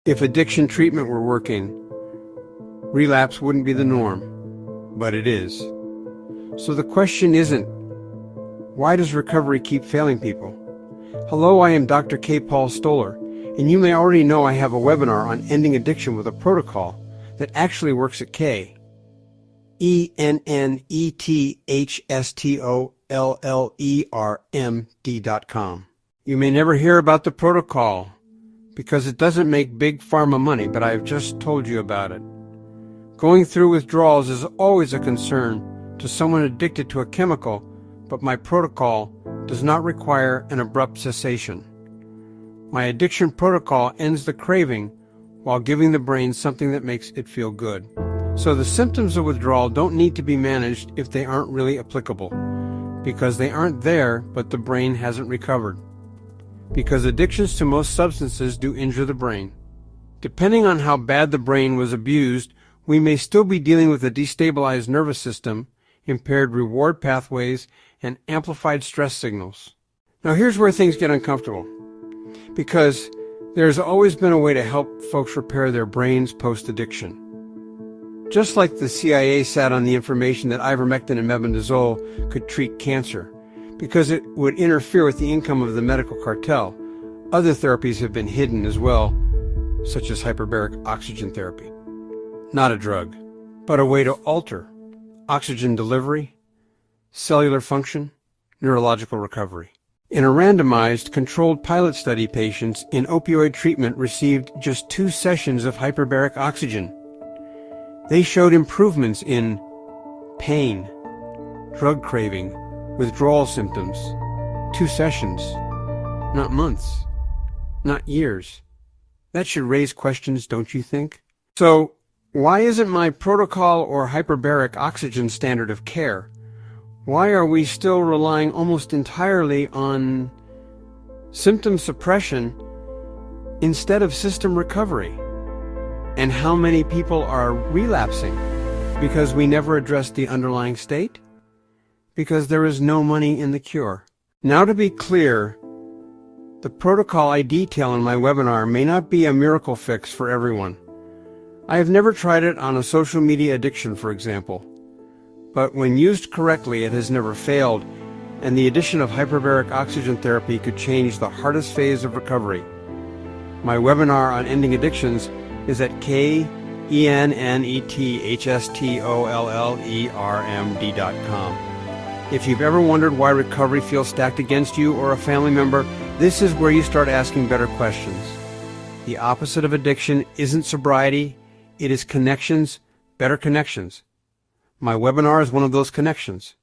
If addiction treatment were working, relapse wouldn't be the norm, but it is. So the question isn't, why does recovery keep failing people? Hello, I am Dr. K. Paul Stoller, and you may already know I have a webinar on ending addiction with a protocol that actually works at K. ENNETHSTOLLERMD.com. You may never hear about the protocol because it doesn't make big pharma money, but I have just told you about it. Going through withdrawals is always a concern to someone addicted to a chemical, but my protocol does not require an abrupt cessation. My addiction protocol ends the craving while giving the brain something that makes it feel good. So the symptoms of withdrawal don't need to be managed if they aren't really applicable, because they aren't there, but the brain hasn't recovered. Because addictions to most substances do injure the brain. Depending on how bad the brain was abused, we may still be dealing with a destabilized nervous system, impaired reward pathways, and amplified stress signals. Now here's where things get uncomfortable, because there's always been a way to help folks repair their brains post-addiction. Just like the CIA sat on the information that ivermectin and mebendazole could treat cancer, because it would interfere with the income of the medical cartel, other therapies have been hidden as well, such as hyperbaric oxygen therapy. Not a drug, but a way to alter oxygen delivery, cellular function, neurological recovery. In a randomized, controlled pilot study, patients in opioid treatment received just 2 sessions of hyperbaric oxygen. They showed improvements in pain, drug craving, withdrawal symptoms. 2 sessions, not months, not years. That should raise questions, don't you think? So, why isn't my protocol or hyperbaric oxygen standard of care? Why are we still relying almost entirely on symptom suppression instead of system recovery? And how many people are relapsing? Because we never addressed the underlying state? Because there is no money in the cure. Now, to be clear, the protocol I detail in my webinar may not be a miracle fix for everyone. I have never tried it on a social media addiction, for example. But when used correctly, it has never failed, and the addition of hyperbaric oxygen therapy could change the hardest phase of recovery. My webinar on ending addictions is at KENNETHSTOLLERMD.com. If you've ever wondered why recovery feels stacked against you or a family member, this is where you start asking better questions. The opposite of addiction isn't sobriety, it is connections, better connections. My webinar is one of those connections.